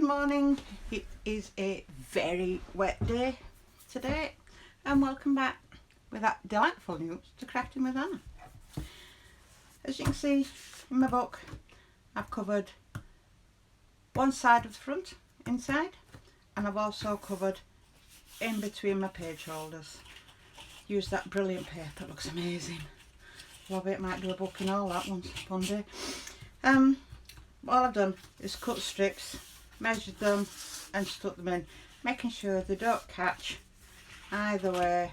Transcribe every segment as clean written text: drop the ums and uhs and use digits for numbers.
morning. It is a very wet day today, and welcome back with that delightful news to Crafting with Anna. As you can see in my book, I've covered one side of the front inside, and I've also covered in between my page holders. Use that brilliant paper, it looks amazing. Love it, might do a book and all that one day. All I've done is cut strips, measured them and stuck them in, making sure they don't catch either way,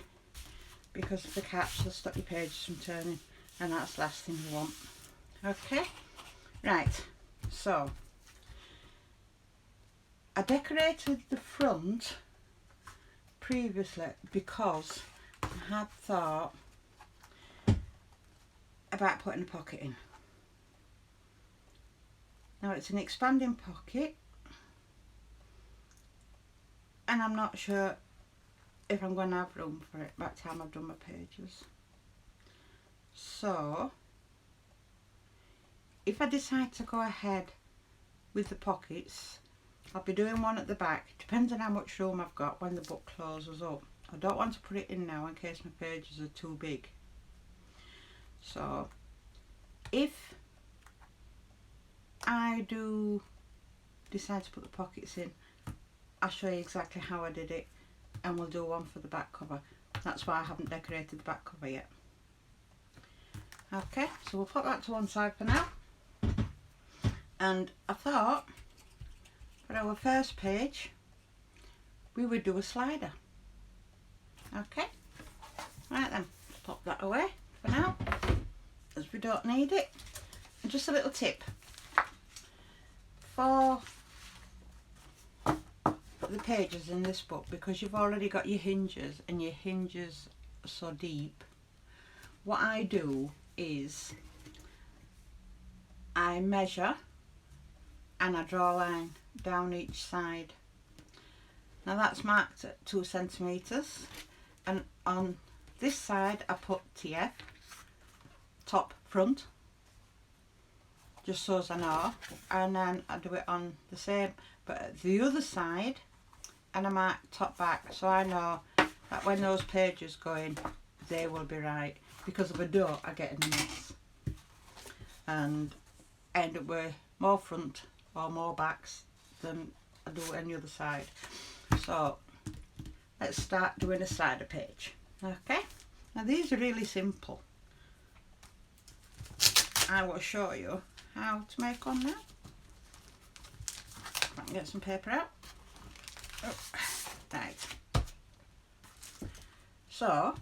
because if they catch they'll stop your pages from turning, and that's the last thing you want. Okay, right, so I decorated the front previously because I had thought about putting a pocket in. Now it's an expanding pocket, and I'm not sure if I'm going to have room for it by the time I've done my pages. So if I decide to go ahead with the pockets, I'll be doing one at the back. Depends on how much room I've got when the book closes up. I don't want to put it in now in case my pages are too big. So if I do decide to put the pockets in, I'll show you exactly how I did it, and we'll do one for the back cover. That's why I haven't decorated the back cover yet. Okay, so we'll put that to one side for now. And I thought for our first page we would do a slider. Okay, right then, pop that away for now as we don't need it. And just a little tip for the pages in this book, because you've already got your hinges and your hinges are so deep, what I do is I measure and I draw a line down each side. Now that's marked at 2 centimetres, and on this side I put TF, top front, just so as I know, and then I do it on the same but at the other side, and I mark top back, so I know that when those pages go in they will be right, because if I don't I get in a mess and end up with more front or more backs than I do any other side. So let's start doing a slider page. Okay, now these are really simple. I will show you how to make one now. I can get some paper out. Oh, right. So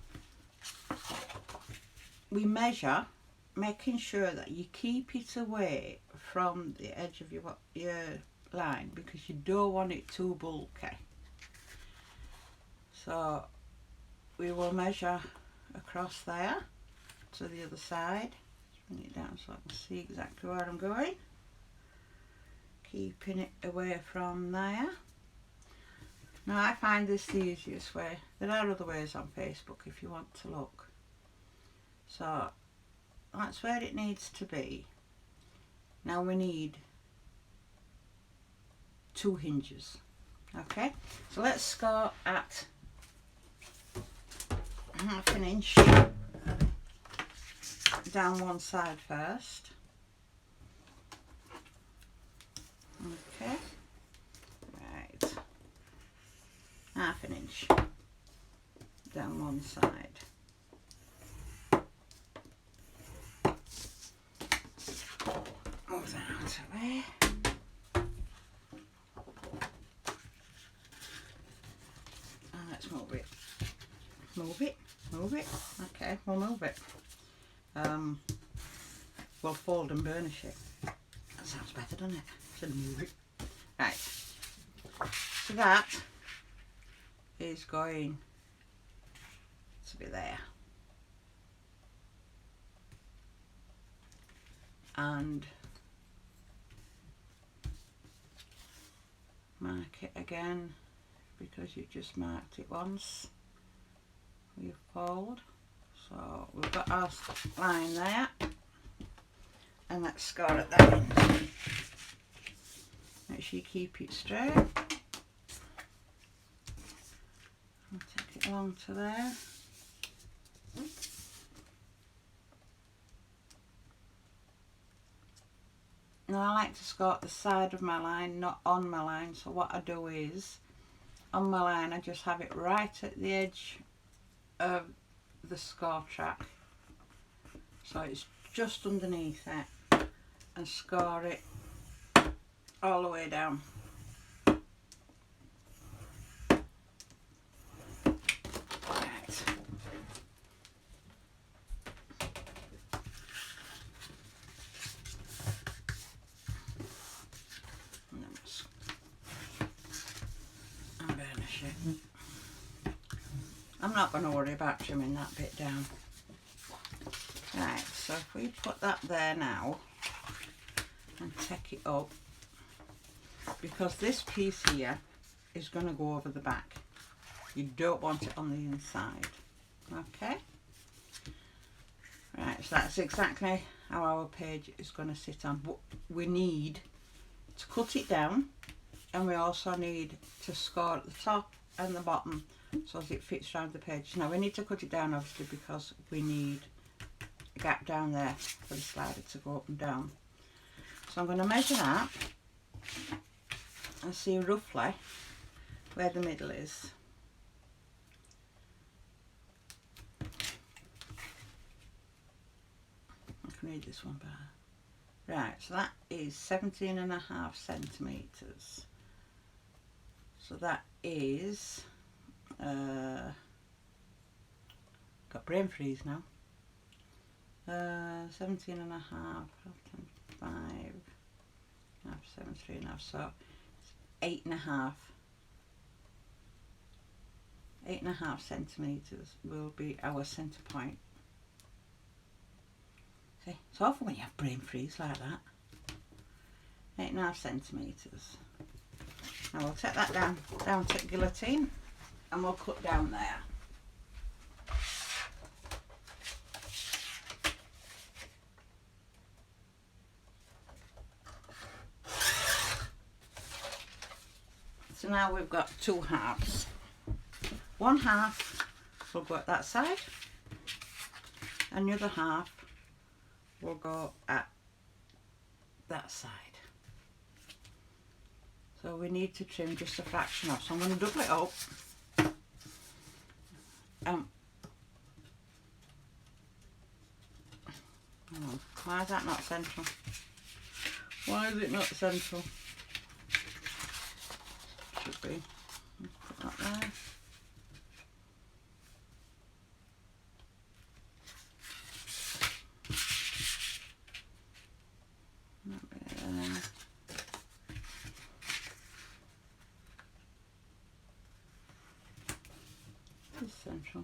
we measure, making sure that you keep it away from the edge of your line, because you don't want it too bulky. So we will measure across there to the other side. Bring it down so I can see exactly where I'm going, keeping it away from there. Now I find this the easiest way. There are other ways on Facebook if you want to look. So that's where it needs to be. Now we need 2 hinges. Okay, so let's go at 1/2 inch down one side first. Okay, right, 1/2 inch down one side. Move that out of the way. And let's move it. Move it, move it. Okay, we'll move it. We'll fold and burnish it. That sounds better, doesn't it? Should move it. Right. So that is going to be there. And mark it again, because you've just marked it once. We fold. So we've got our line there, and let's score at that end. Make sure you keep it straight. I'll take it along to there. Now I like to score the side of my line, not on my line, so what I do is, on my line I just have it right at the edge of the score track. So it's just underneath it, and score it all the way down. I'm not going to worry about trimming that bit down. Right, so if we put that there now and take it up, because this piece here is going to go over the back. You don't want it on the inside. Okay? Right, so that's exactly how our page is going to sit on. But we need to cut it down, and we also need to score at the top and the bottom so that it fits around the page. Now we need to cut it down obviously because we need a gap down there for the slider to go up and down. So I'm going to measure that and see roughly where the middle is. I can read this one better. Right, so that is 17.5 centimetres. So that is got brain freeze now. 17.5, 5, 7, 3.5, so 8.5 centimetres will be our centre point. See, it's awful when you have brain freeze like that. 8.5 centimetres. Now we'll take that down to guillotine and we'll cut down there. So now we've got two halves. One half will go at that side and the other half will go at that side. So we need to trim just a fraction off. So I'm going to double it up. Why is that not central? Why is it not central? Should be. Put that there. That bit there. It's central.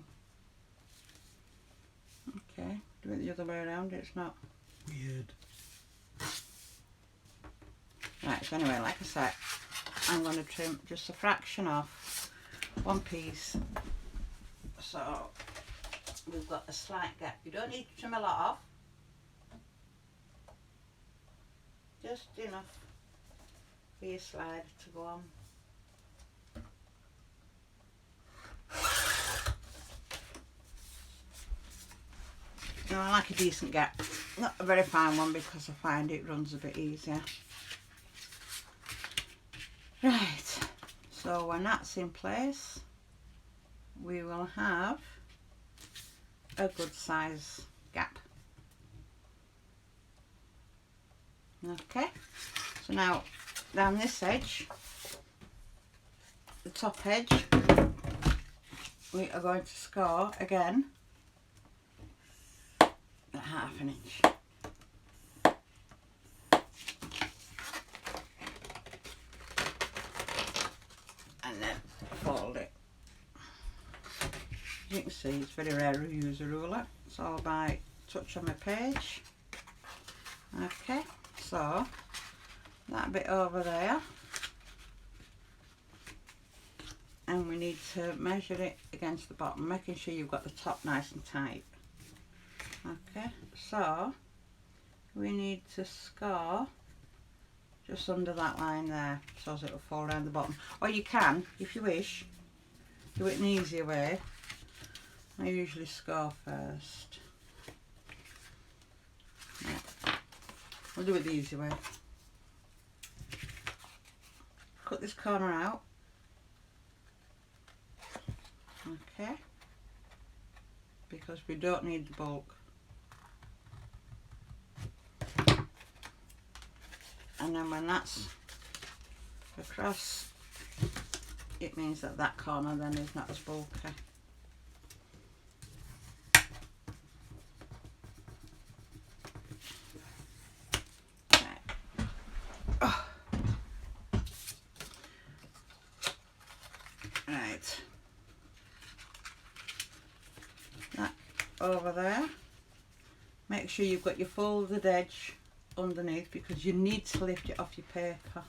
Okay, do it the other way around, it's not. Weird. Right, so anyway, like I said, I'm going to trim just a fraction off one piece. So we've got a slight gap. You don't need to trim a lot off. Just enough for your slider to go on. Now I like a decent gap, not a very fine one because I find it runs a bit easier. Right, so when that's in place, we will have a good size gap. Okay, so now down this edge, the top edge, we are going to score again at 1/2 inch. And then fold it. As you can see, it's very rare to use a ruler. It's all by touch on my page. Okay, so that bit over there, and we need to measure it against the bottom, making sure you've got the top nice and tight. Okay, so we need to score just under that line there, so as it'll fall down the bottom. Or you can, if you wish, do it an easier way. I usually score first. Yeah. We'll do it the easy way. Cut this corner out. Okay. Because we don't need the bulk. And then when that's across, it means that that corner then is not as bulky. Right, that over there. Make sure you've got your folded edge underneath because you need to lift it off your paper.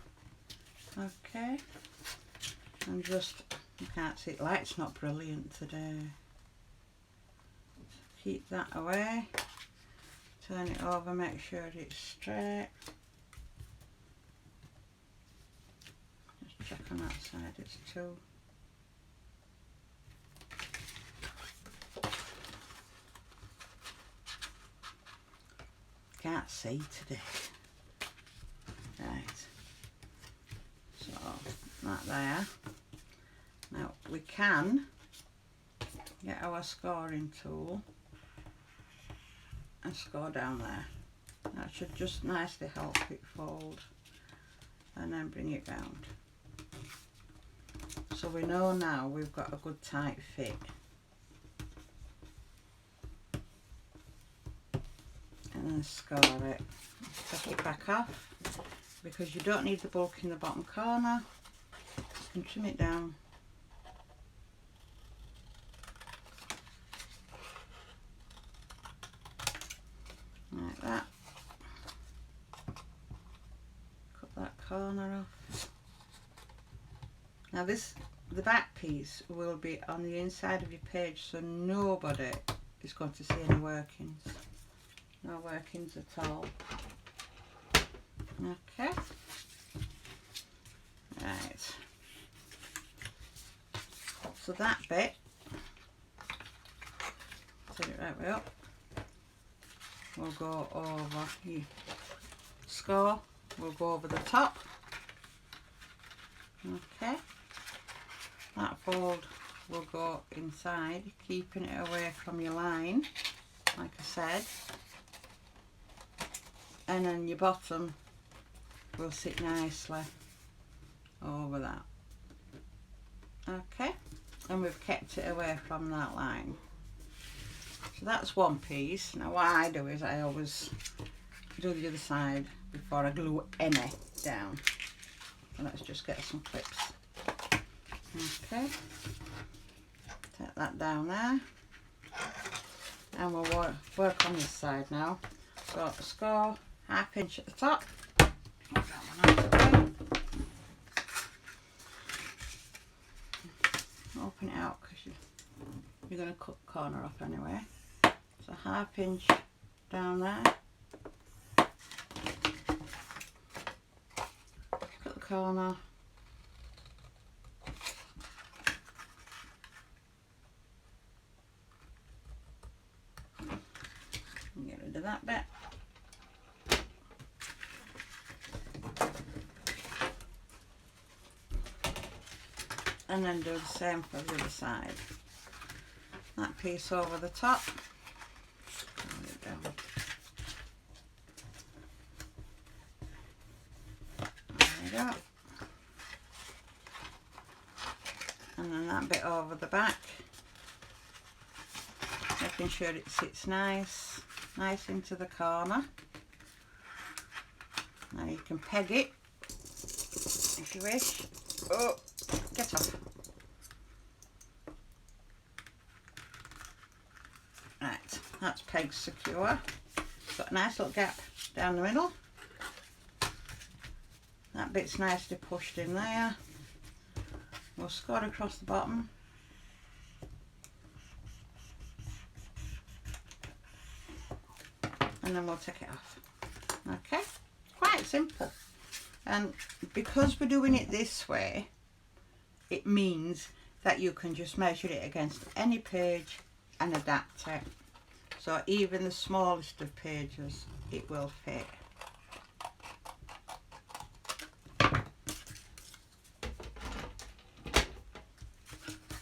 Okay, and just, you can't see it, light's not brilliant today. Keep that away, turn it over, make sure it's straight. Just check on that side, it's two. Can't see today. Right, so that there. Now we can get our scoring tool and score down there. That should just nicely help it fold, and then bring it round. So we know now we've got a good tight fit. And then score it. Take it back off because you don't need the bulk in the bottom corner. You can trim it down. Like that. Cut that corner off. Now the back piece will be on the inside of your page, so nobody is going to see any workings. No workings at all. Okay. Right. So that bit, turn it right way up, we'll go over, you score, we'll go over the top. Okay. That fold will go inside, keeping it away from your line, like I said. And then your bottom will sit nicely over that. Okay, and we've kept it away from that line. So that's one piece. Now what I do is I always do the other side before I glue any down. So let's just get some clips. Okay, take that down there, and we'll work on this side now. So score 1/2 inch at the top. Open it out because you're going to cut the corner off anyway. So 1/2 inch down there. Cut the corner. And get rid of that bit. And then do the same for the other side. That piece over the top. There we go. There we go. And then that bit over the back. Making sure it sits nice into the corner. Now you can peg it if you wish. Oh, get off. Right, that's pegged secure. Got a nice little gap down the middle. That bit's nicely pushed in there. We'll score across the bottom. And then we'll take it off. Okay, quite simple. And because we're doing it this way, it means that you can just measure it against any page and adapt it. So even the smallest of pages, it will fit.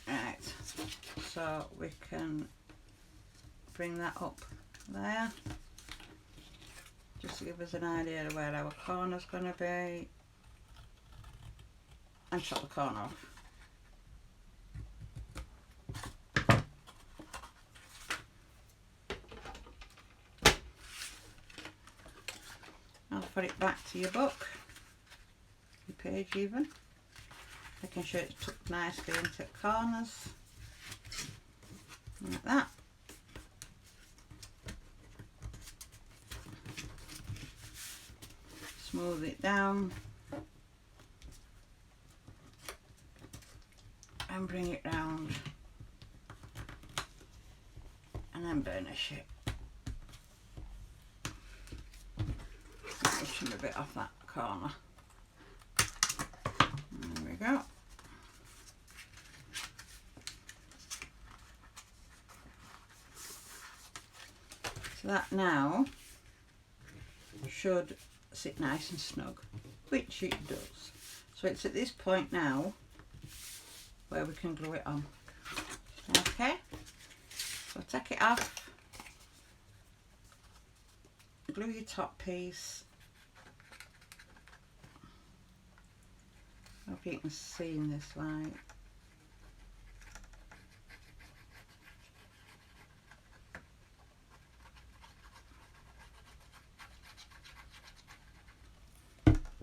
Right, so we can bring that up there, just to give us an idea of where our corner's going to be, and chop the corner off. I'll put it back to your book, your page even, making sure it's tucked nicely into the corners, like that. Smooth it down and bring it round, and then burnish it. Trim a bit off that corner. There we go. So that now should sit nice and snug, which it does. So it's at this point now where we can glue it on. Okay, so take it off, glue your top piece. Hope you can see in this light.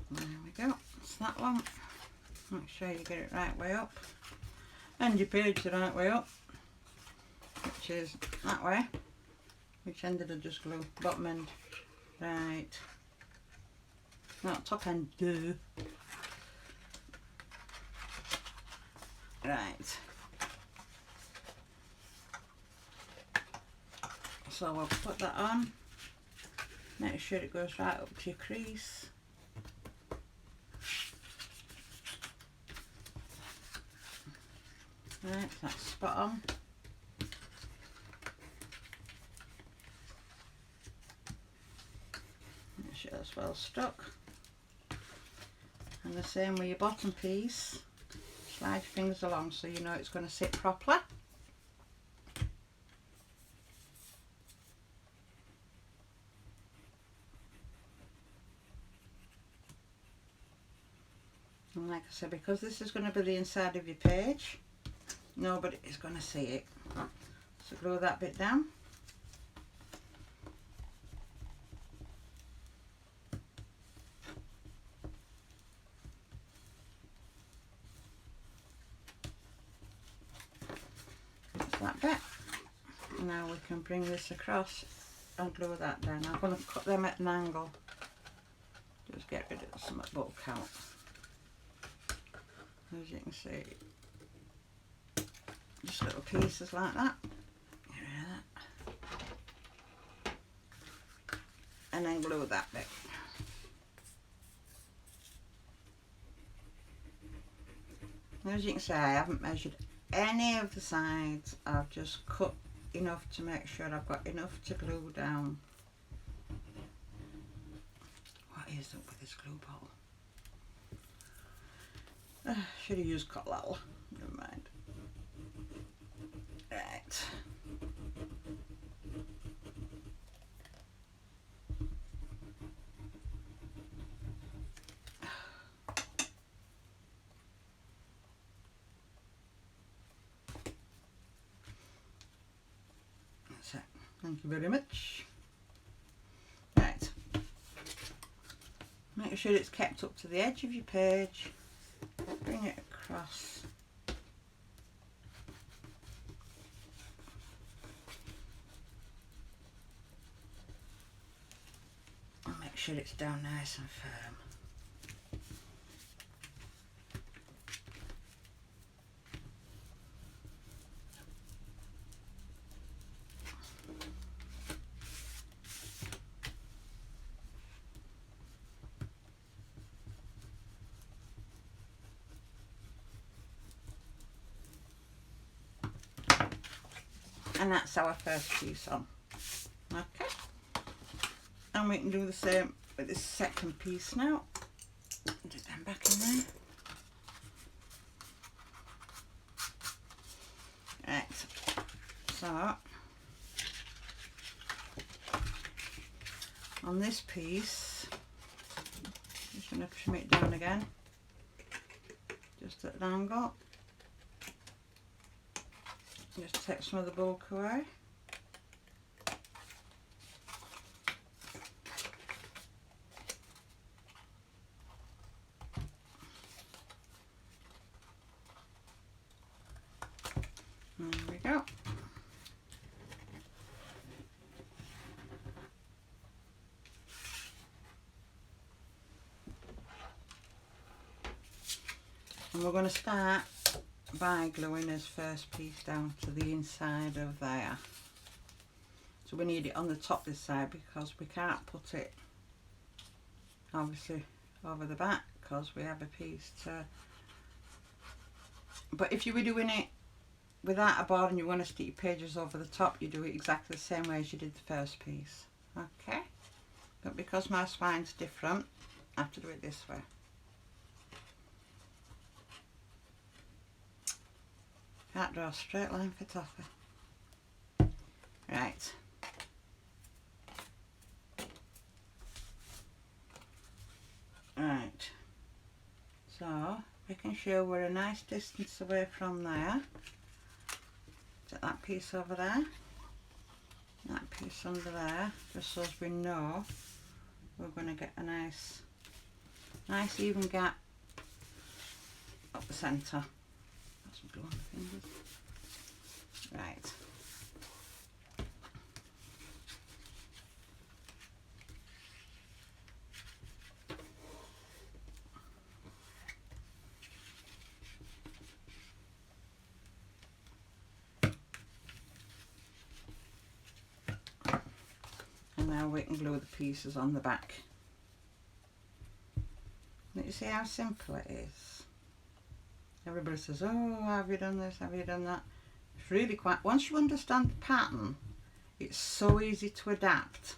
There we go, that's that one. Make sure you get it right way up, and your page the right way up, which is that way. Which end did I just glue? Bottom end. Right. Not top end, duh. Right. So we'll put that on. Make sure it goes right up to your crease. Right, that's spot on. Make sure that's well stuck. And the same with your bottom piece. Slide your fingers along so you know it's going to sit properly. And like I said, because this is going to be the inside of your page, nobody is going to see it. So glue that bit down. That's that bit. Now we can bring this across and glue that down. I'm going to cut them at an angle. Just get rid of some bulk out. As you can see, just little pieces like that. Get rid of that. And then glue that bit. As you can see, I haven't measured any of the sides. I've just cut enough to make sure I've got enough to glue down. What is up with this glue bottle? Should have used Cotlal. Never mind. Right. That's it. Thank you very much. Right. Make sure it's kept up to the edge of your page. Bring it across. And make sure it's down nice and firm. And that's our first piece on. Okay. And we can do the same with this second piece now. Do them back in there. Right. So on this piece, I'm just going to trim it down again, just at an angle. Just take some of the bulk away. There we go. And we're going to start by gluing this first piece down to the inside of there. So we need it on the top this side because we can't put it obviously over the back because we have a piece to. But if you were doing it without a board and you want to stick your pages over the top, you do it exactly the same way as you did the first piece. Okay, but because my spine's different, I have to do it this way. Can't draw a straight line for toffee. Right. Right. So, making sure we're a nice distance away from there. Take that piece over there. That piece under there, just so as we know we're going to get a nice even gap up the centre. Glue on the fingers. Right. And now we can glue the pieces on the back. But you see how simple it is? Everybody says, oh, have you done this, have you done that? It's really quite, once you understand the pattern, it's so easy to adapt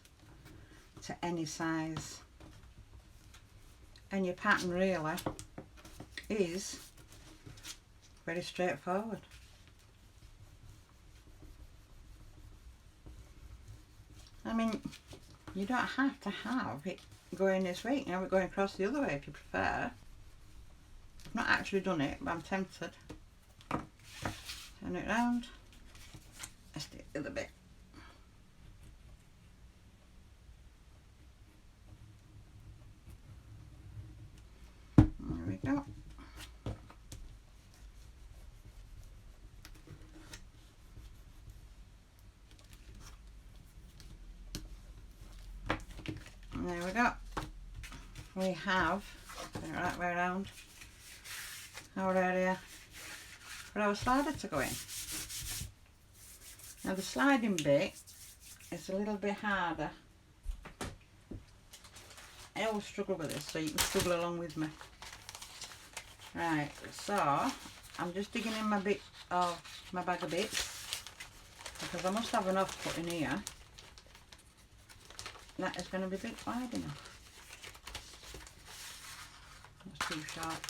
to any size. And your pattern really is very straightforward. I mean, you don't have to have it going this way. You know, we're going across the other way if you prefer. I've not actually done it, but I'm tempted. Turn it round. Let's do it a little bit. There we go. And there we go. We have, turn it right way around, our area for our slider to go in. Now the sliding bit is a little bit harder. I always struggle with this, so you can struggle along with me. Right, so I'm just digging in my bit of my bag of bits because I must have enough put in here. That is going to be a bit wide enough. That's too sharp.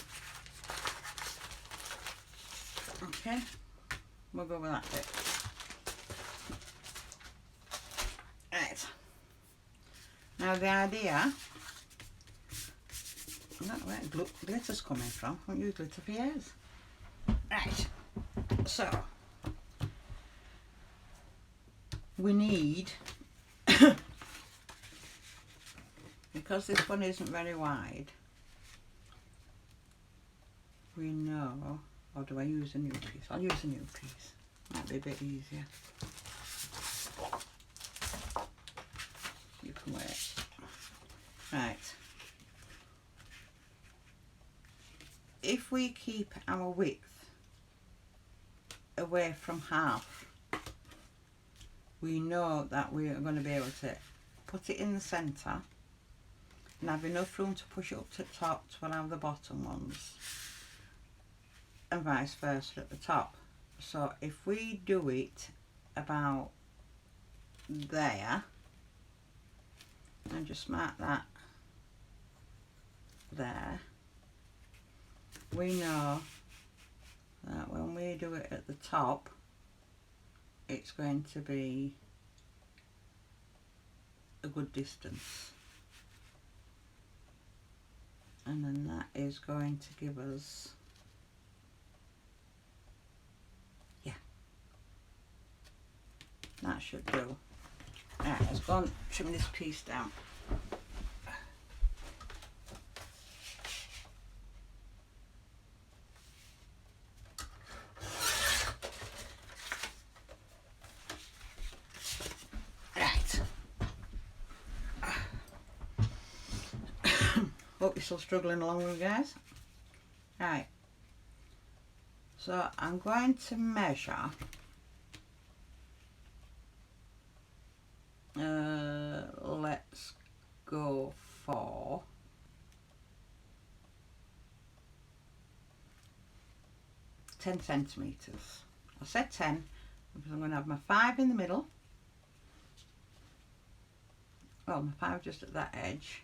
Okay, we'll go with that bit. Right. Now the idea, I don't know where glitter's coming from. I haven't used glitter for years. Right. So we need, because this one isn't very wide, we know, or do I use a new piece? I'll use a new piece. Might be a bit easier. You can wait. Right. If we keep our width away from half, we know that we are going to be able to put it in the centre and have enough room to push it up to the top to allow the bottom ones, and vice versa at the top. So if we do it about there, and just mark that there, we know that when we do it at the top, it's going to be a good distance, and then that is going to give us, yeah, that should do. Right, let's go and trim this piece down. Hope you're still struggling along with me, guys. Right, so I'm going to measure let's go for 10 centimetres. I said 10 because I'm going to have my 5 in the middle. Well, my 5 just at that edge.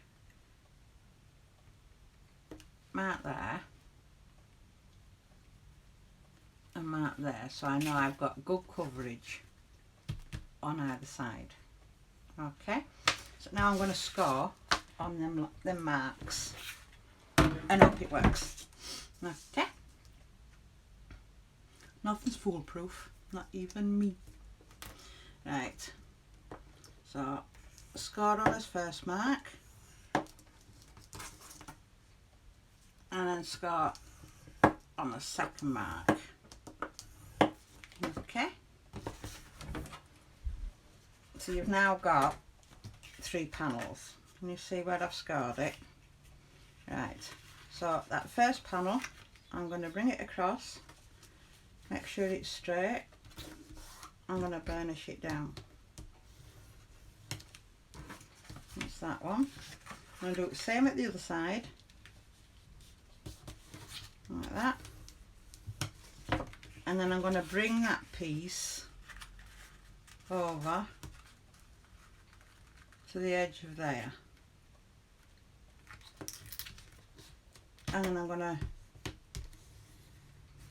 Mark there. And mark there, so I know I've got good coverage on either side. Okay, so now I'm going to score on them marks, and hope it works. Okay, nothing's foolproof, not even me. Right, so score on his first mark, and then score on the second mark. Okay, so you've now got 3 panels. Can you see where I've scored it? Right, so that first panel, I'm going to bring it across, make sure it's straight. I'm going to burnish it down. That's that one. I'm going to do the same at the other side, like that. And then I'm going to bring that piece over to the edge of there. And then I'm going to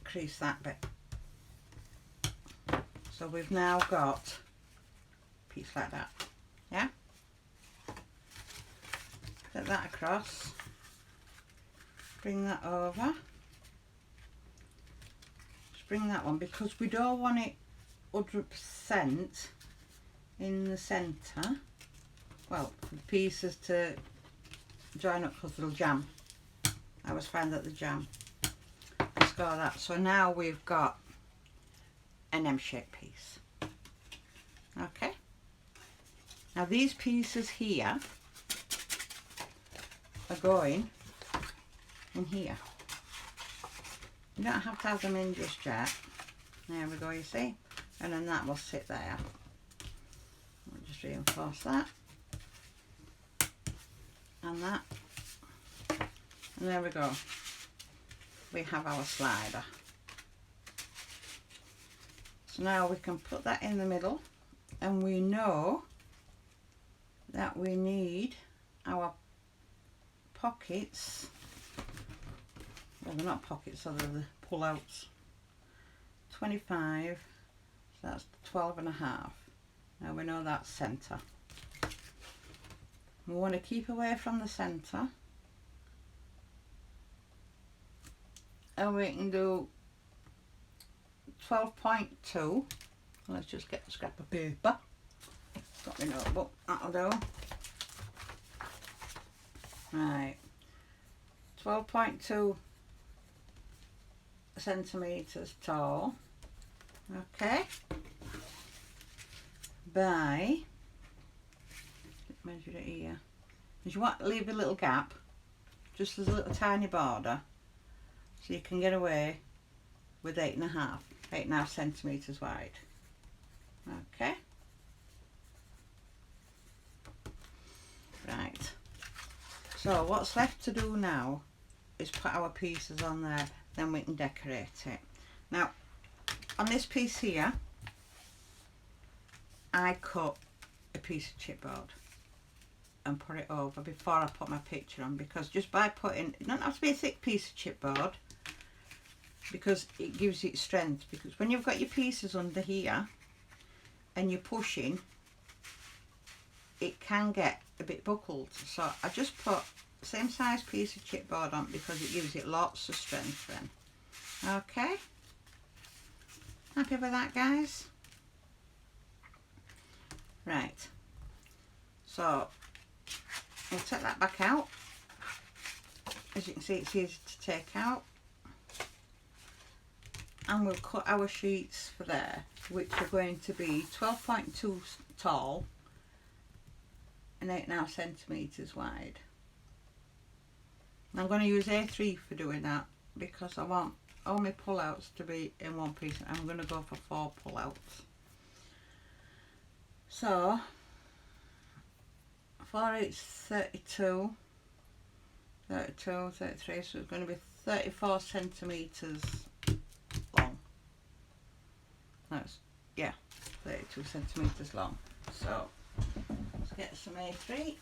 crease that bit. So we've now got a piece like that. Yeah? Put that across. Bring that over. Bring that one, because we don't want it 100% in the centre. Well, the pieces to join up because they'll jam. I always find that the jam. Let's go that. So now we've got an M-shaped piece. Okay. Now these pieces here are going in here. You don't have to have them in just yet. There we go, you see? And then that will sit there. I'll just reinforce that. And that. And there we go. We have our slider. So now we can put that in the middle, and we know that we need our pockets. Well, they're not pockets, so they're the pull-outs. 25, so that's 12 and a half. Now we know that's centre. We want to keep away from the centre, and we can do 12.2. Let's just get a scrap of paper. Got my notebook, that'll do. Right, 12.2 centimetres tall. Okay, by, measure it here, because you want to leave a little gap, just as a little tiny border, so you can get away with 8.5 centimetres wide. Okay, right, so what's left to do now is put our pieces on there, then we can decorate it. Now on this piece here, I cut a piece of chipboard and put it over before I put my picture on, because just by putting, it doesn't have to be a thick piece of chipboard, because it gives it strength. Because when you've got your pieces under here and you're pushing, it can get a bit buckled. So I just put the same size piece of chipboard on because it gives it lots of strength then. Okay, happy with that, guys? Right, so we'll take that back out. As you can see, it's easy to take out. And we'll cut our sheets for there, which are going to be 12.2 tall and 8.5 centimetres wide. And I'm going to use A3 for doing that because I want all my pull-outs to be in one piece. I'm going to go for 4 pull-outs. So 4 is 32, 32, 33, so it's going to be 34 centimetres long. That's, yeah, 32 centimetres long. So let's get some A3.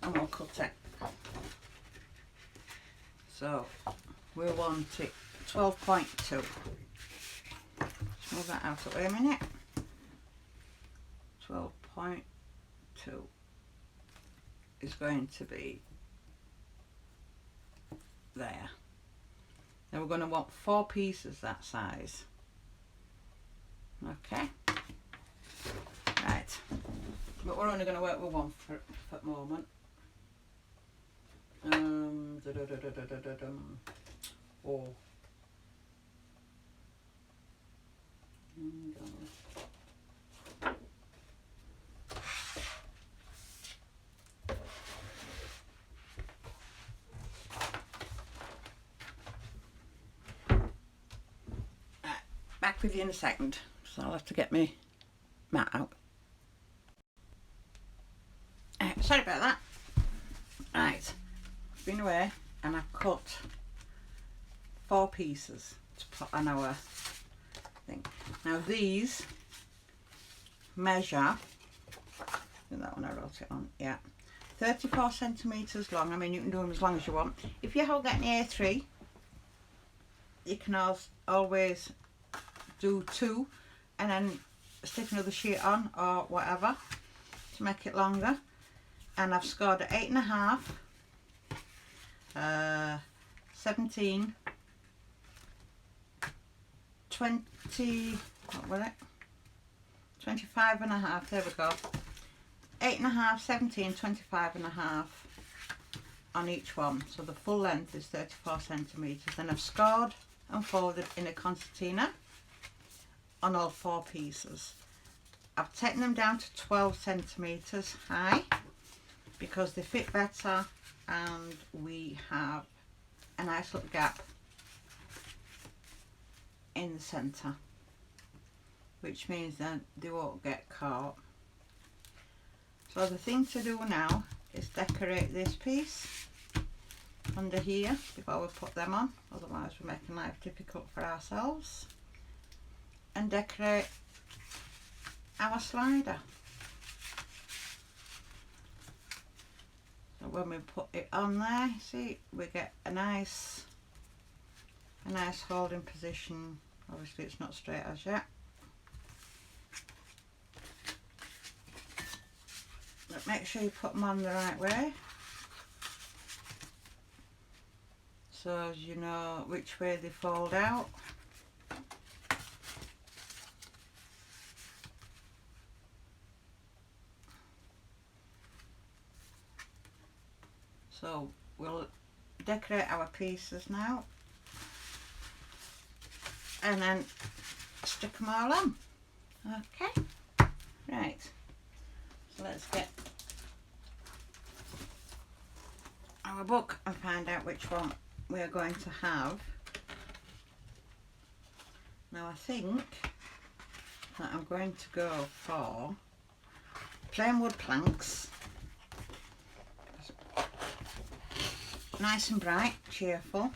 And we'll cut it. So we want it 12.2. Let's move that out of the way a minute. 12.2 is going to be there. Now we're going to want 4 pieces that size. Okay. Right. But we're only going to work with one for the moment. Oh. Back with you in a second, so I'll have to get my mat out. Sorry about that. Right, I've been away and I've cut 4 pieces to put on our thing. Now these measure, that one I wrote it on, yeah, 34 centimetres long. I mean, you can do them as long as you want. If you haven't got any A3, you can always do 2 and then stick another sheet on or whatever to make it longer. And I've scored at 8.5, 17, 20, what was it? 25.5, there we go. 8.5, 17, 25.5 on each one. So the full length is 34 centimetres. Then I've scored and folded in a concertina on all 4 pieces. I've taken them down to 12 centimetres high because they fit better, and we have a nice little gap in the centre, which means that they won't get caught. So the thing to do now is decorate this piece under here before we put them on, otherwise we're making life difficult for ourselves, and decorate our slider. So when we put it on there, see, we get a nice holding position. Obviously it's not straight as yet. But make sure you put them on the right way, so as you know which way they fold out. So we'll decorate our pieces now and then stick them all on. Okay, right, so let's get our book and find out which one we're going to have Now I think that I'm going to go for plain wood planks. Nice and bright, cheerful.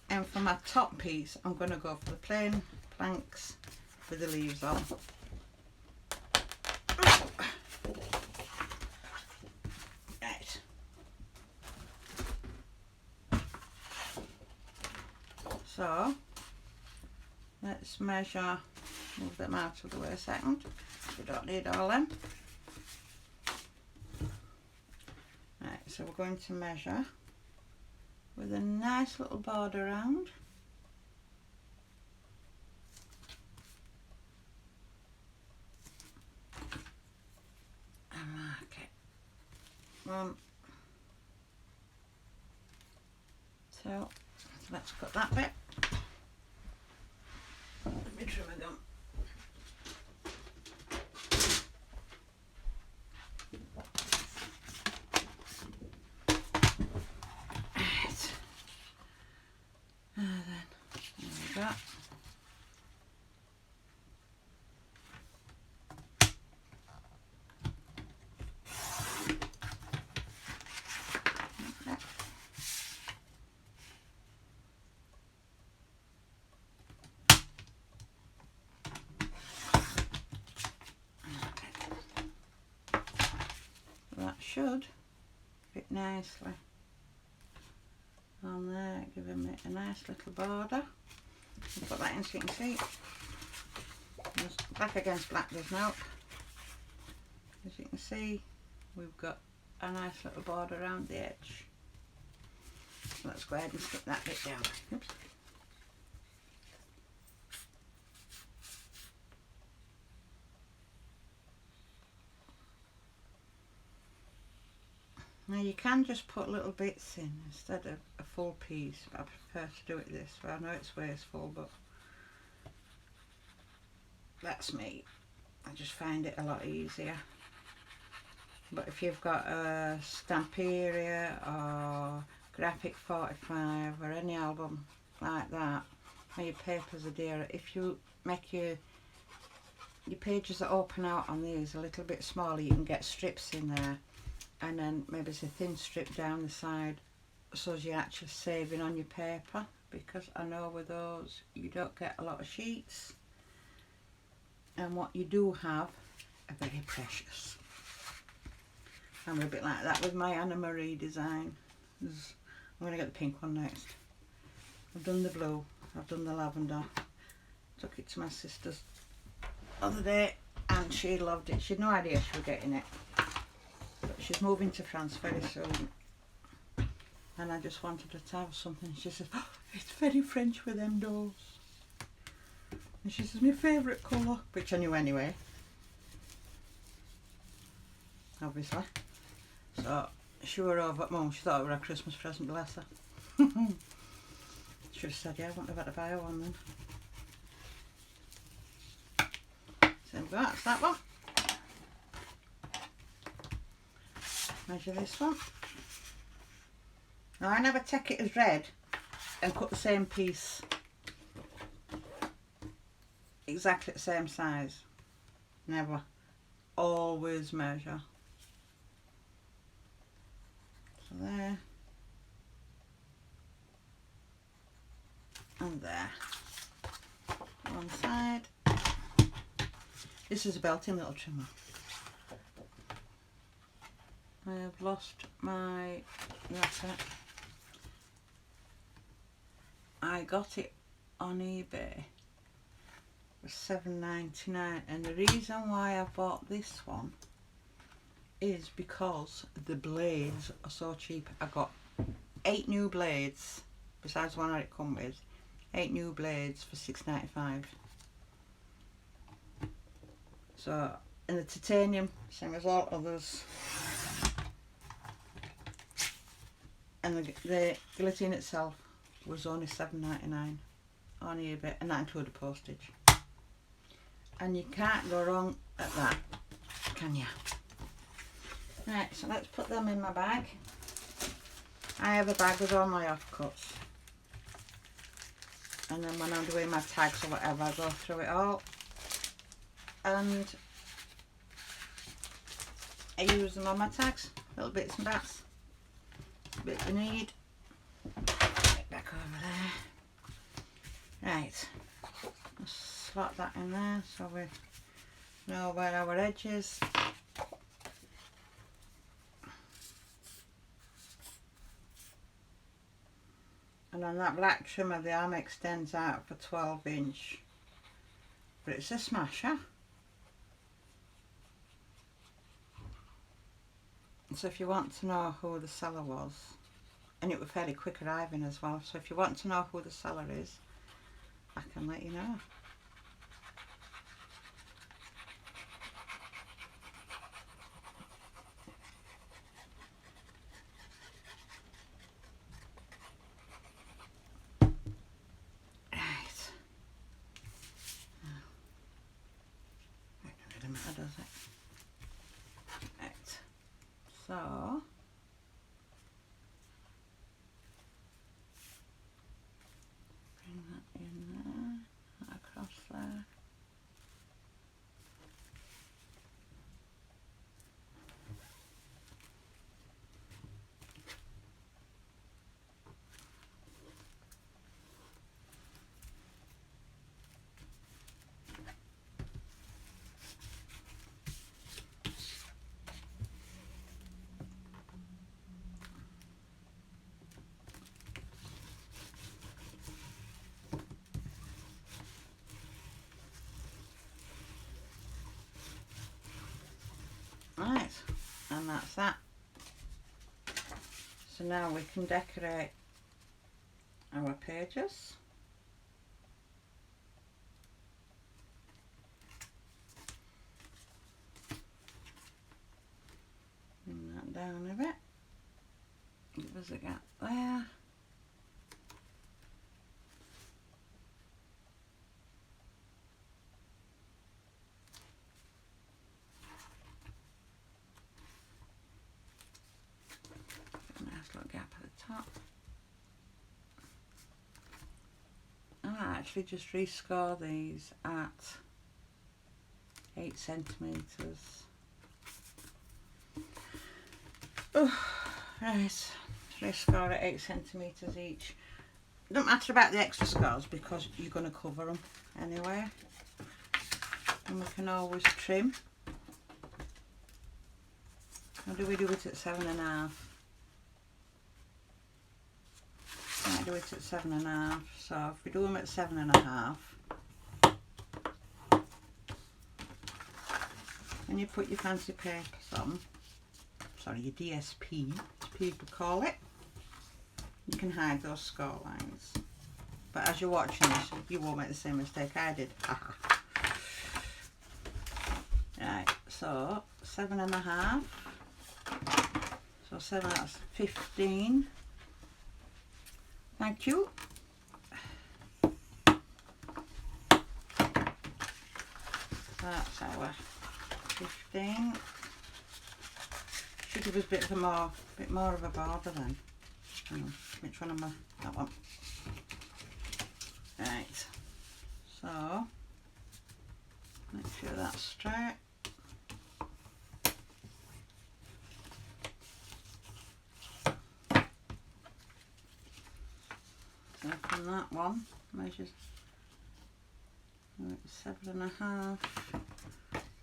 And for my top piece, I'm going to go for the plain planks with the leaves on. Right. So, let's measure, move them out of the way a second. We don't need all them. Right, so we're going to measure with a nice little border round. And mark it. 1, 2, so let's cut that bit. Let me trim my gum. Right. And then, there we go. That should fit nicely on there, giving me a nice little border. I'll put that in so you can see. Just black against black does not. As you can see, we've got a nice little border around the edge. So let's go ahead and stick that bit down. Oops. Now you can just put little bits in instead of a full piece, but I prefer to do it this way. I know it's wasteful, but that's me. I just find it a lot easier. But if you've got a Stamperia or Graphic 45 or any album like that, where your papers are dearer, if you make your pages that open out on these a little bit smaller, you can get strips in there. And then maybe it's a thin strip down the side so you're actually saving on your paper, because I know with those you don't get a lot of sheets, and what you do have are very precious. I'm a bit like that with my Anna Marie design. I'm going to get the pink one next. I've done the blue, I've done the lavender. Took it to my sister's the other day and she loved it. She had no idea she was getting it. But she's moving to France very soon, and I just wanted her to have something. She says, oh, it's very French with them doors. And she says, my favourite colour, which I knew anyway, obviously. So she were over at mum, she thought it was a Christmas present, bless her. Should have said, yeah, I wouldn't have had to buy her one then. So that's that one. Measure this one. Now I never take it as red and cut the same piece exactly the same size. Never. Always measure. So there. And there. One side. This is a belting little trimmer. I have lost my racket. I got it on eBay for $7.99, and the reason why I bought this one is because the blades are so cheap. I got 8 new blades besides the one that it come with. 8 new blades for $6.95. So, and the titanium, same as all others. And the guillotine itself was only $7.99 on eBay, and that included postage. And you can't go wrong at that, can you? Right, so let's put them in my bag. I have a bag with all my offcuts. and then when I'm doing my tags or whatever, I go through it all and I use them on my tags, little bits and bats, bit we need. Get back over there. Right, just slot that in there so we know where our edge is. And then that black trimmer, the arm extends out for 12-inch, but it's a smasher. So if you want to know who the seller was, and it was fairly quick arriving as well, so if you want to know who the seller is, I can let you know. Does it? Right. So bring that in there, that across there. Right, and that's that. So now we can decorate our pages. Bring that down a bit. Give us a gap there. Nice little gap at the top. I actually just rescore these at 8 centimetres. Oh, right, rescore at 8 centimetres each. Don't matter about the extra scores because you're going to cover them anyway. And we can always trim. Or do we do it at 7.5? Might do it at 7.5. So if we do them at 7.5, and you put your fancy papers on, sorry, your DSP, as people call it, you can hide those score lines. But as you're watching this, you won't make the same mistake I did. Right, so 7.5. So 7, that's 15. Thank you. That's our 15. Should give us a bit more of a border then. Which one am I? That one. Right. So make sure that's straight. So from that one measures 7.5.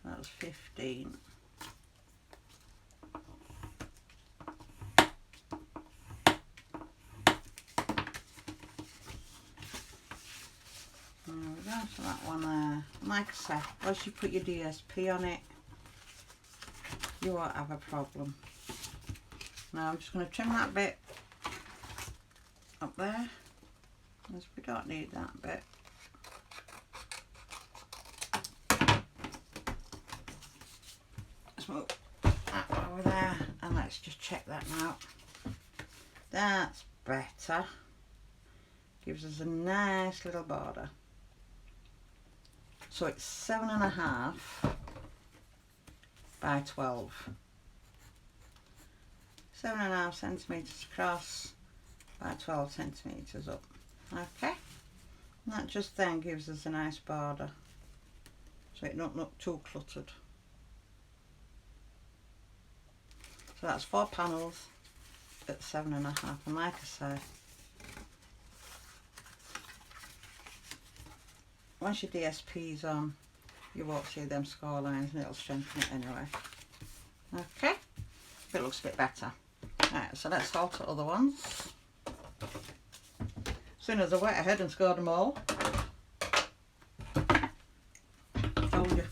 That was 15. There we go, so that one there. Like I said, once you put your DSP on it, you won't have a problem. Now I'm just going to trim that bit up there, as we don't need that bit. Let's move that over there, and let's just check that now. That's better. Gives us a nice little border. So it's 7.5 by 12. 7.5 centimetres across by 12 centimetres up. Okay, That just then gives us a nice border, so it don't look too cluttered. So that's 4 panels at 7.5, and like I say, once your DSP's on, you won't see them score lines and it'll strengthen it anyway. Okay, it looks a bit better. Right, so let's sort the other ones. As soon as I went ahead and scored them all. Told you.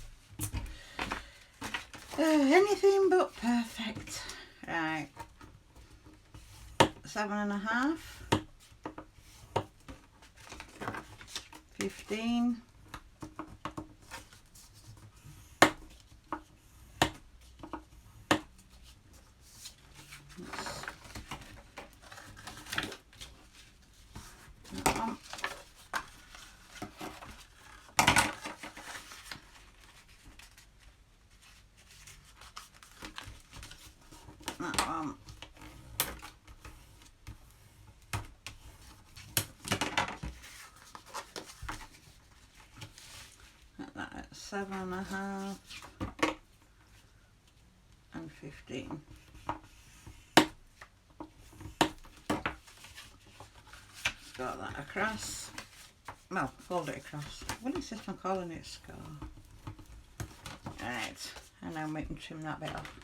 Anything but perfect. Right. 7.5. 15. That one. That at 7.5 and 15. Got that across. Well, fold it across. What is this one calling it? Scar. Right, and now we can trim that bit off.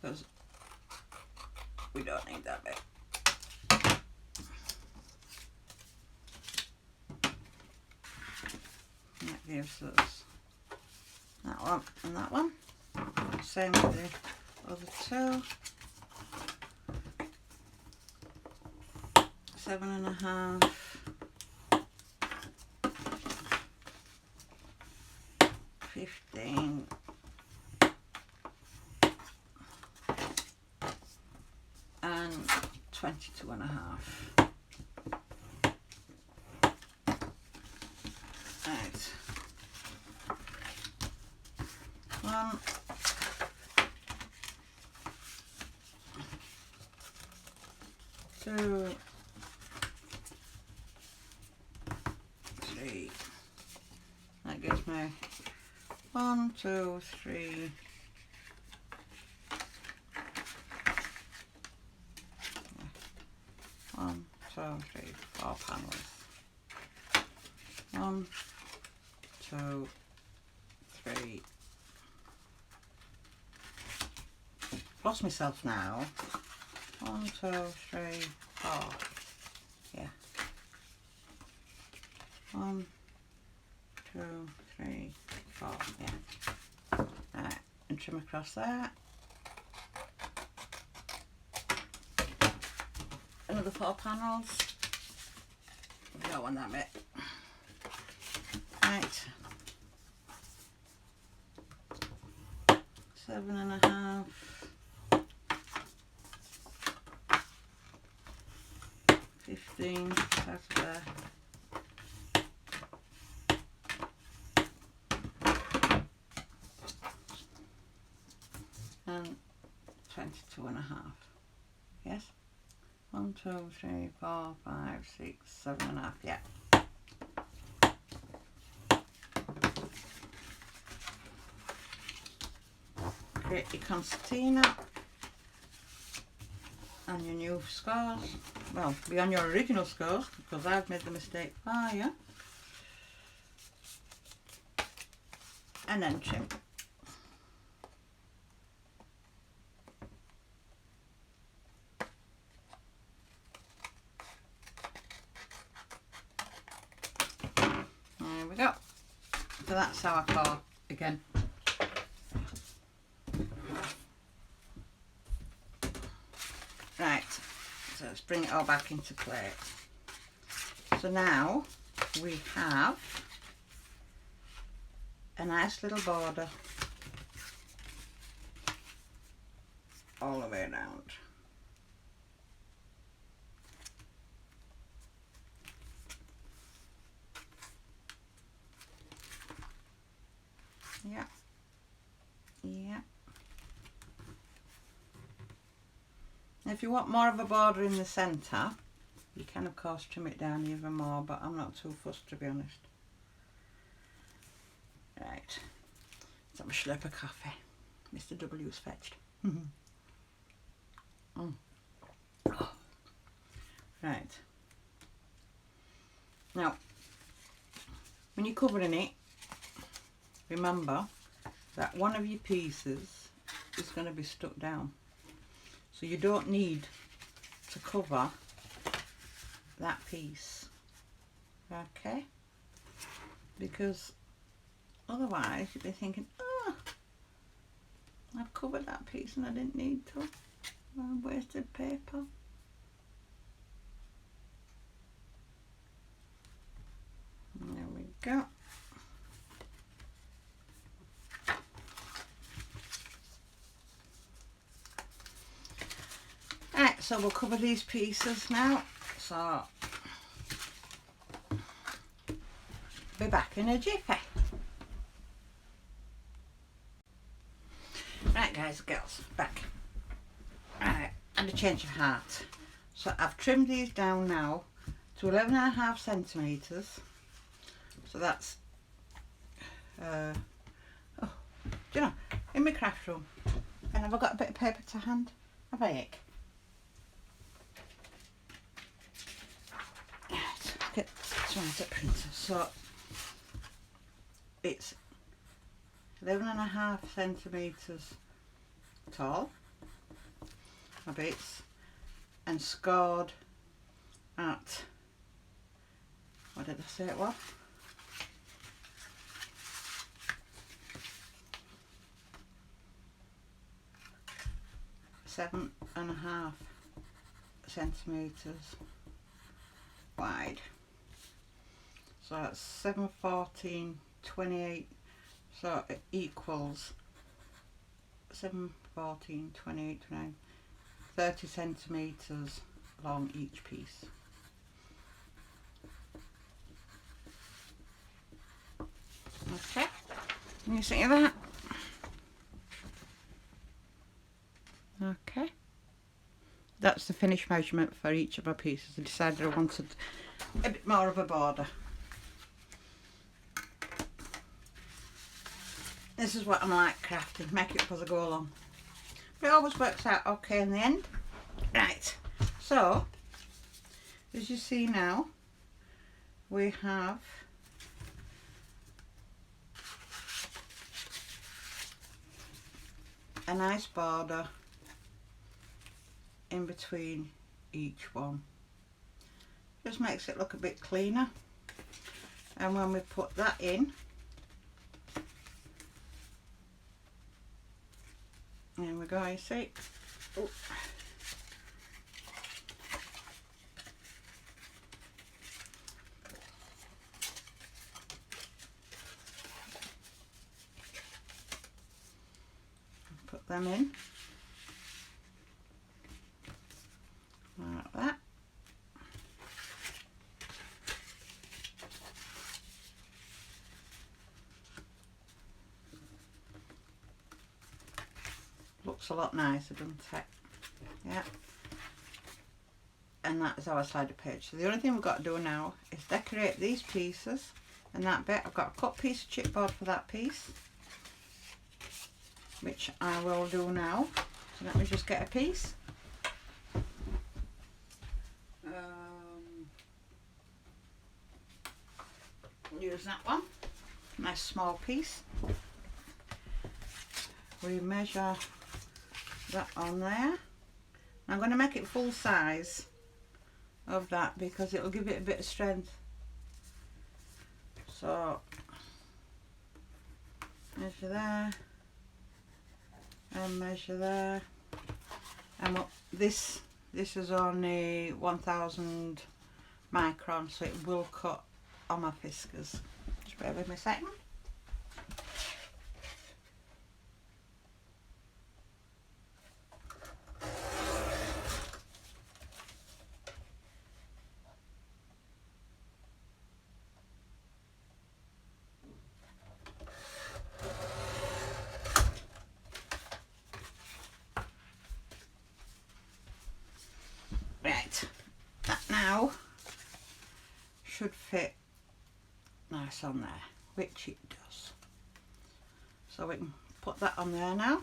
Because we don't need that bit. And that gives us that one and that one. Same with the other two. 7.5. 15. And 22.5. Right. 1, 2, 3. That gives me 1, 2, 3. 1, 2, 3, 4 panels. 1, 2, 3. Lost myself now. 1, 2, 3, 4. Yeah. 1, 2, 3, 4. Yeah. Right, and trim across that. Another 4 panels. We don't want that bit. Right. 7.5. 15. That's there. And 22.5. Yes. 1, 2, 3, 4, 5, 6, 7.5. Yeah. Create your concertina and your new scores. Well, be on your original scores because I've made the mistake for you. And then trim. There we go. So that's our core again. Right, so let's bring it all back into place. So now we have a nice little border all the way around. Yeah, yeah. If you want more of a border in the centre, You can of course trim it down even more, but I'm not too fussed, to be honest. Right, let's have a slurp of coffee. Mr. W's fetched. Oh. Right. Now, when you're covering it, remember that one of your pieces is going to be stuck down. So you don't need to cover that piece. Okay? Because otherwise you'd be thinking, oh, I've covered that piece and I didn't need to. I wasted paper. There we go. Right, so we'll cover these pieces now. So, be back in a jiffy. Right guys, girls, back. Right, and a change of heart. So I've trimmed these down now to 11.5 centimetres. So that's, oh, do you know, in my craft room, and have I got a bit of paper to hand? Have I? Right, get trying to printer. So it's 11.5 centimetres tall, my bits, and scored at, what did I say it was? 7.5 centimetres wide. So that's 7, 14, 28. So it equals 7, 14, 28, 29, 30 centimetres along each piece. Okay, can you see that? Okay, that's the finished measurement for each of our pieces. I decided I wanted a bit more of a border. This is what I'm like crafting, make it up as I go along. But it always works out okay in the end. Right, so as you see now, we have a nice border in between each one. Just makes it look a bit cleaner. And when we put that in, there we go, you see. Oh. Put them in like that. Looks a lot nicer, doesn't it? Yeah. And that is our slider page. So the only thing we've got to do now is decorate these pieces and that bit. I've got a cut piece of chipboard for that piece, which I will do now. So let me just get a piece. Use that one. Nice small piece. We measure that on there. I'm going to make it full size of that because it will give it a bit of strength. So measure there and measure there, and this is only 1000 micron, so it will cut on my Fiskars. Just bear with me a second. Right, that now now should fit nice on there, which it does. So we can put that on there now,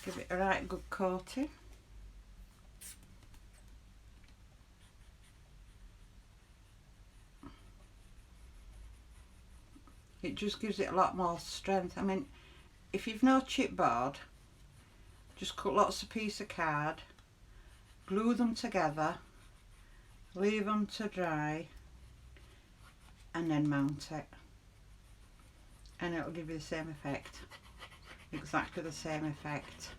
give it a right good coating. It just gives it a lot more strength. I mean, if you've no chipboard, just cut lots of piece of card, glue them together, leave them to dry, and then mount it, and it'll give you the same effect, exactly the same effect.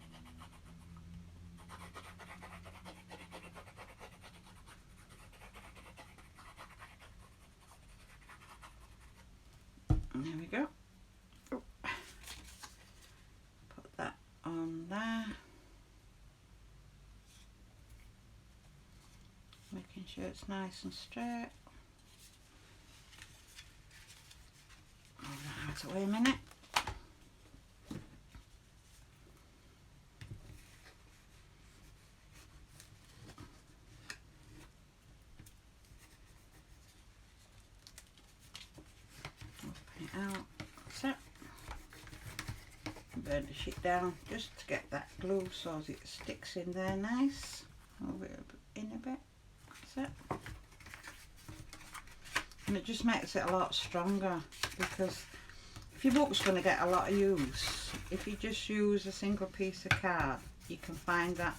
And there we go. Oh. Put that on there, making sure it's nice and straight. Move that out of the way a minute. Open it out. That's it. Burn the shit down just to get that glue so as it sticks in there nice. Move it in a bit. That's it. And it just makes it a lot stronger, because if your book's going to get a lot of use, if you just use a single piece of card, you can find that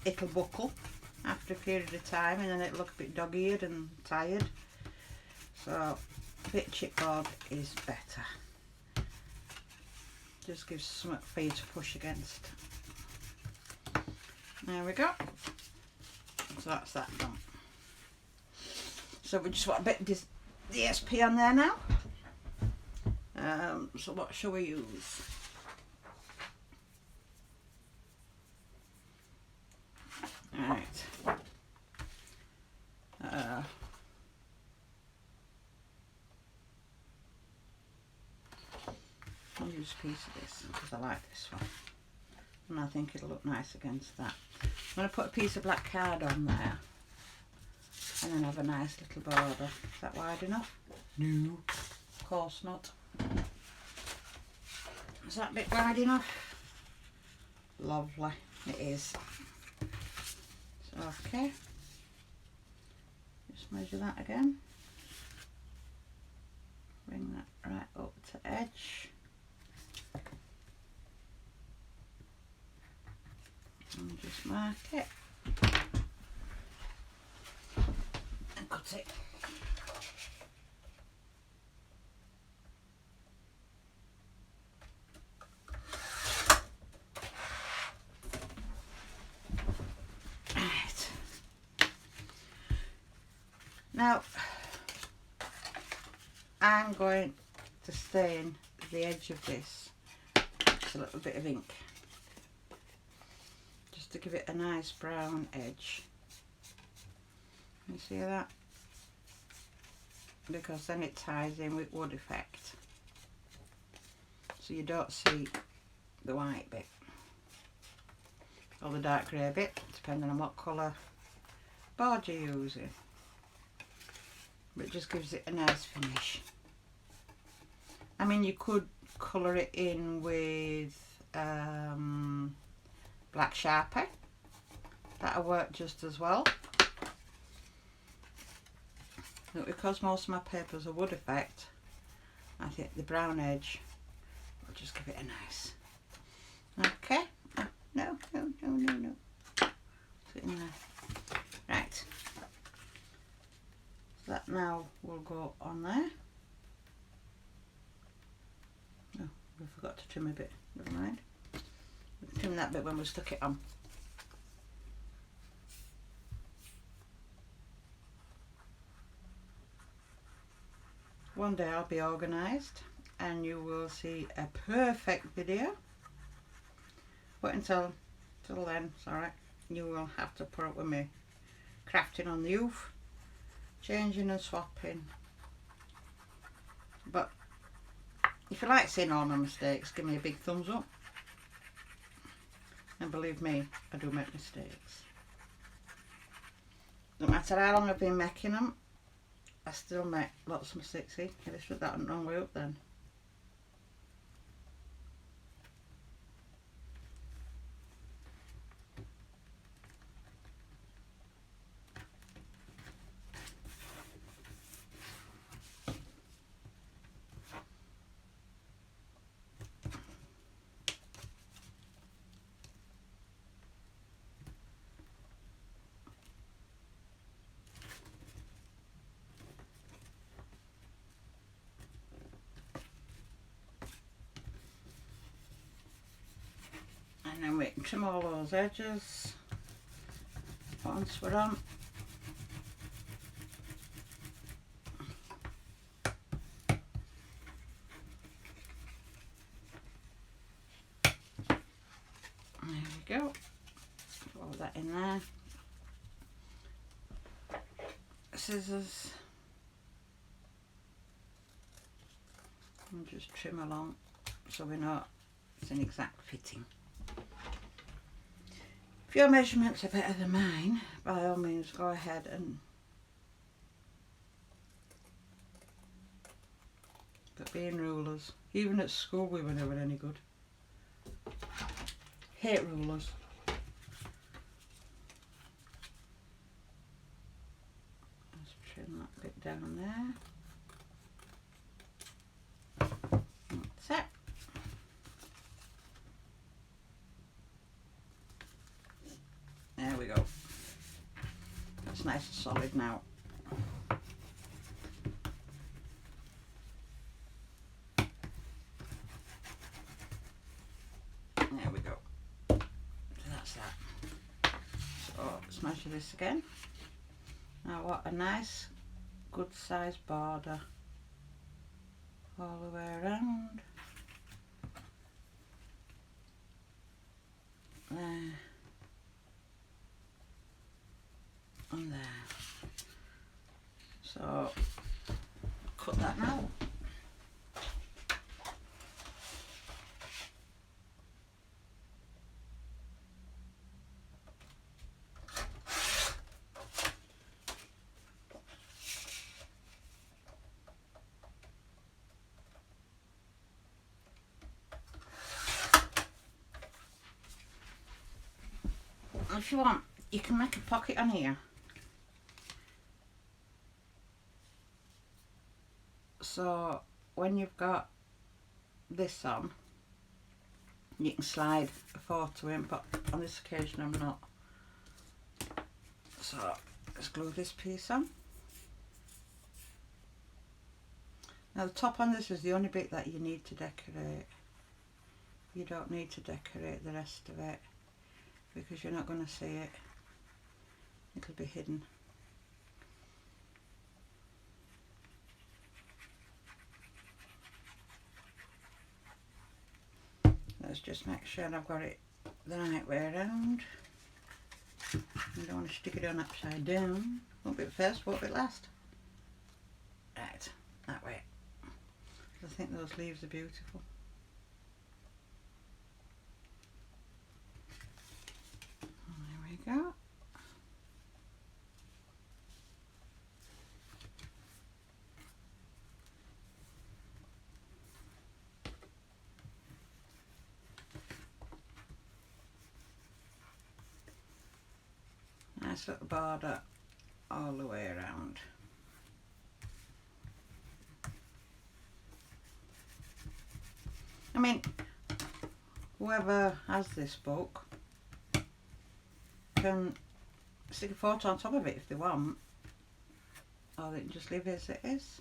it'll buckle after a period of time, and then it'll look a bit dog-eared and tired. So a bit chipboard is better. Just gives something for you to push against. There we go. So that's that done. So we just want a bit of DSP on there now. So what shall we use? Right. I'll use a piece of this because I like this one, and I think it'll look nice against that. I'm going to put a piece of black card on there, and then have a nice little border. Is that wide enough? No, of course not. Is that bit wide enough? Lovely, it is. So, okay, just measure that again. Bring that right up to edge. And just mark it. And cut it. Right. Now I'm going to stain the edge of this with a little bit of ink, just to give it a nice brown edge. You see that? Because then it ties in with wood effect, so you don't see the white bit or the dark grey bit, depending on what colour board you're using. But it just gives it a nice finish. I mean, you could colour it in with black Sharpie. That'll work just as well. But because most of my papers are wood effect, I think the brown edge will just give it a nice. Okay. No. Put it in there. Right. So that now will go on there. Oh, we forgot to trim a bit. Never mind. We'll trim that bit when we stuck it on. One day I'll be organised and you will see a perfect video. But until then, sorry, you will have to put up with me crafting on the hoof, changing and swapping. But if you like seeing all my mistakes, give me a big thumbs up. And believe me, I do make mistakes. No matter how long I've been making them, I still make lots of mistakes. See, I just put that wrong way up then. And then we can trim all those edges once we're on. There we go. Put all that in there. Scissors. And just trim along so we know it's an exact fitting. If your measurements are better than mine, by all means go ahead and but being rulers, even at school we were never any good. Hate rulers. Let's trim that bit down there. That's it. There we go. That's nice and solid now. There we go. So that's that. So let's measure this again. Now what a nice good sized border all the way around. There. And there. So cut that now. If you want, you can make a pocket on here. So when you've got this on, you can slide a photo in, but on this occasion I'm not. So let's glue this piece on. Now the top on this is the only bit that you need to decorate. You don't need to decorate the rest of it because you're not going to see it. It'll be hidden. Let's just make sure I've got it the right way around. You don't want to stick it on upside down. Won't be first, won't be last. Right, that way. I think those leaves are beautiful. There we go. Nice little border all the way around. I mean, whoever has this book can stick a photo on top of it if they want, or they can just leave it as it is.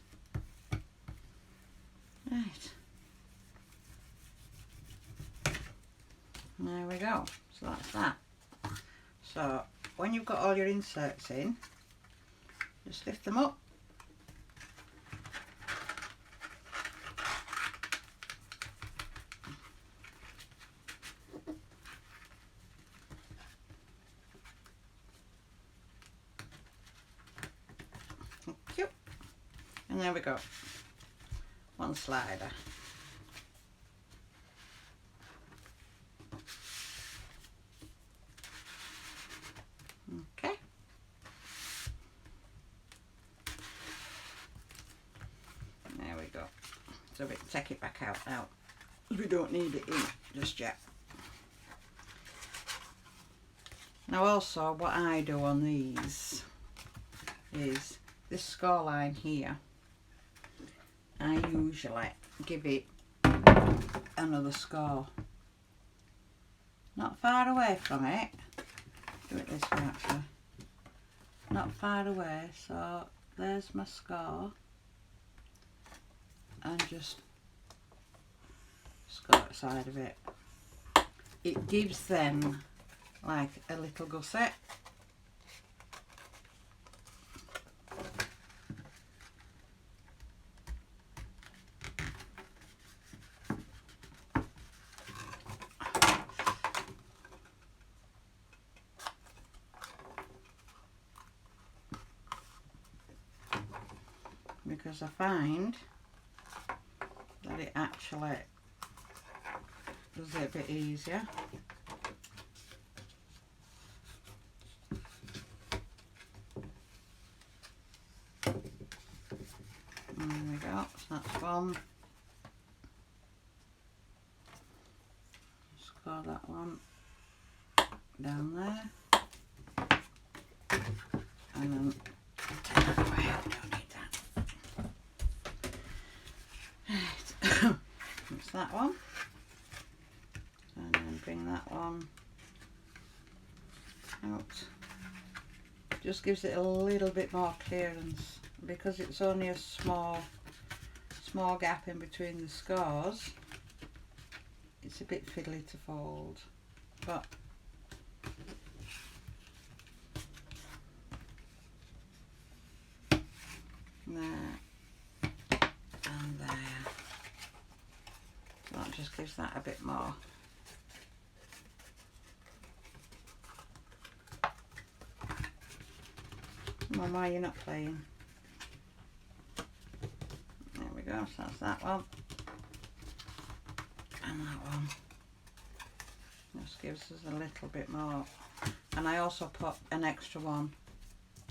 Right. There we go. So that's that. So when you've got all your inserts in, just lift them up. Thank you. And there we go. One slider. Okay. So we can take it back out now. We don't need it in just yet. Now also what I do on these is this score line here, I usually give it another score. Not far away from it. Do it this way actually. Not far away, so there's my score. And just score outside of it. It gives them like a little gusset. Because I find that it actually does it a bit easier. And there we go, so that's one. Score that one down there. And then take that away, I don't need that. Right, that's that one. And then bring that one out. Just gives it a little bit more clearance because it's only a small gap in between the scores. It's a bit fiddly to fold, but there and there. So that just gives that a bit more. Mama, you're not playing. There we go, so that's that one. And that one. Just gives us a little bit more. And I also put an extra one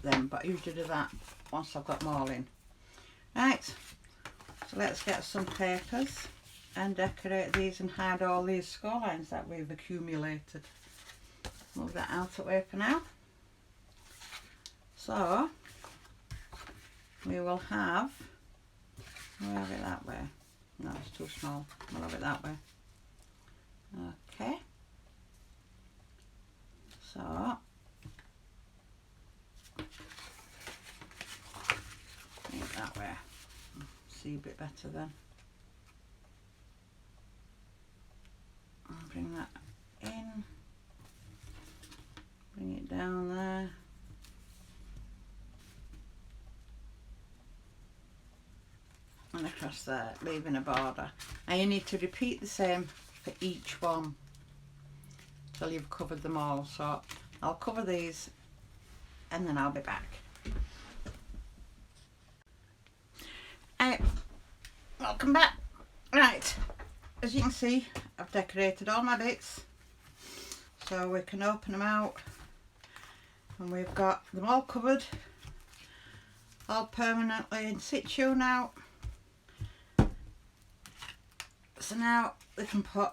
then, but I usually do that once I've got them all in. Right, so let's get some papers and decorate these and hide all these score lines that we've accumulated. Move that out of the way for now. So we will have, we'll have it that way. No, it's too small. We'll have it that way. Okay. So bring it that way. See a bit better then. I'll bring that in. Bring it down there. And across there, leaving a border. And you need to repeat the same for each one till you've covered them all. So I'll cover these and then I'll be back. Welcome back. Right, as you can see, I've decorated all my bits so we can open them out, and we've got them all covered, all permanently in situ now. So now we can put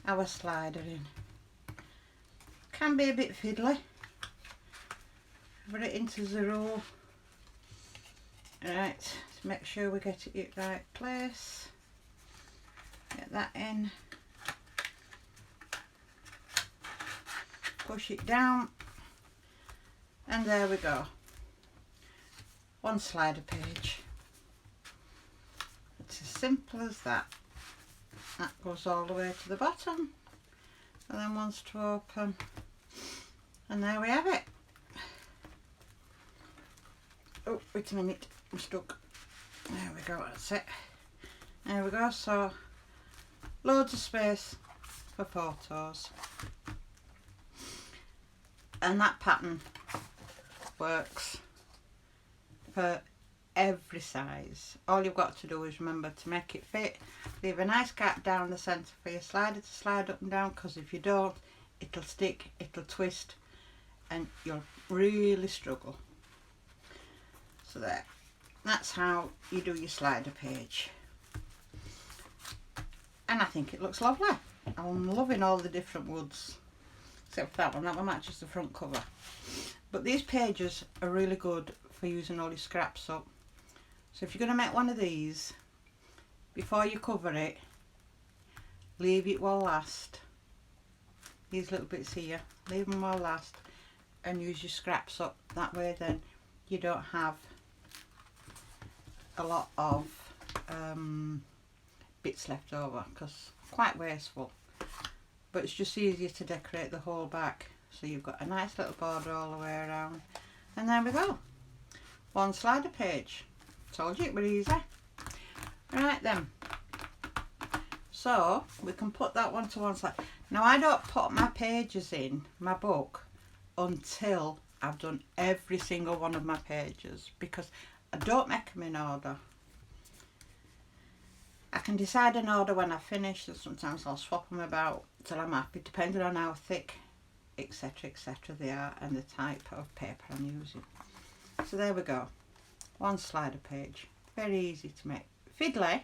our slider in. Can be a bit fiddly. Put it into the row. Right, to make sure we get it in the right place. Get that in. Push it down. And there we go. One slider page. It's as simple as that. That goes all the way to the bottom, and then wants to open, and there we have it. Oh, wait a minute, I'm stuck. There we go, that's it. There we go, so loads of space for photos. And that pattern works for every size. All you've got to do is remember to make it fit. Leave a nice gap down the centre for your slider to slide up and down, because if you don't, it'll stick, it'll twist, and you'll really struggle. So there, that's how you do your slider page. and I think it looks lovely. I'm loving all the different woods, except for that one. That one matches the front cover. But these pages are really good for using all your scraps up. So if you're going to make one of these, before you cover it, leave it well last. These little bits here, leave them well last and use your scraps up. That way then you don't have a lot of bits left over, because quite wasteful. But it's just easier to decorate the whole back. So you've got a nice little border all the way around. And there we go. One slider page. Told you it was easy. Right then. So we can put that one to one side. Now I don't put my pages in my book until I've done every single one of my pages, because I don't make them in order. I can decide an order when I finish, and sometimes I'll swap them about till I'm happy, depending on how thick, etc, they are and the type of paper I'm using. So there we go. One slider page. Very easy to make. Fiddly,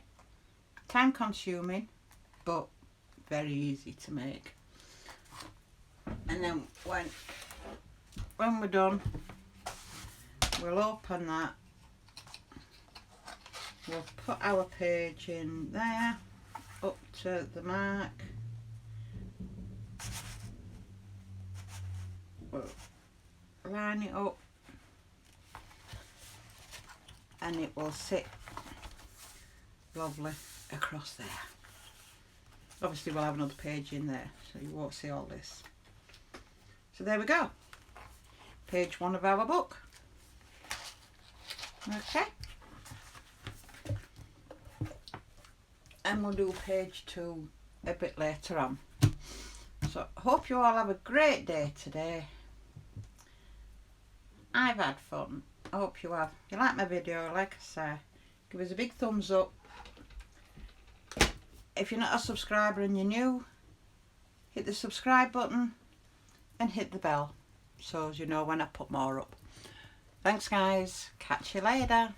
time consuming, but very easy to make. And then when we're done, we'll open that. We'll put our page in there, up to the mark. We'll line it up and it will sit lovely across there. Obviously we'll have another page in there, so you won't see all this. So there we go. Page 1 of our book. Okay. And we'll do page 2 a bit later on. So hope you all have a great day today. I've had fun. I hope you have. If you like my video, like I say, give us a big thumbs up. If you're not a subscriber and you're new, hit the subscribe button and hit the bell so as you know when I put more up. Thanks guys. Catch you later.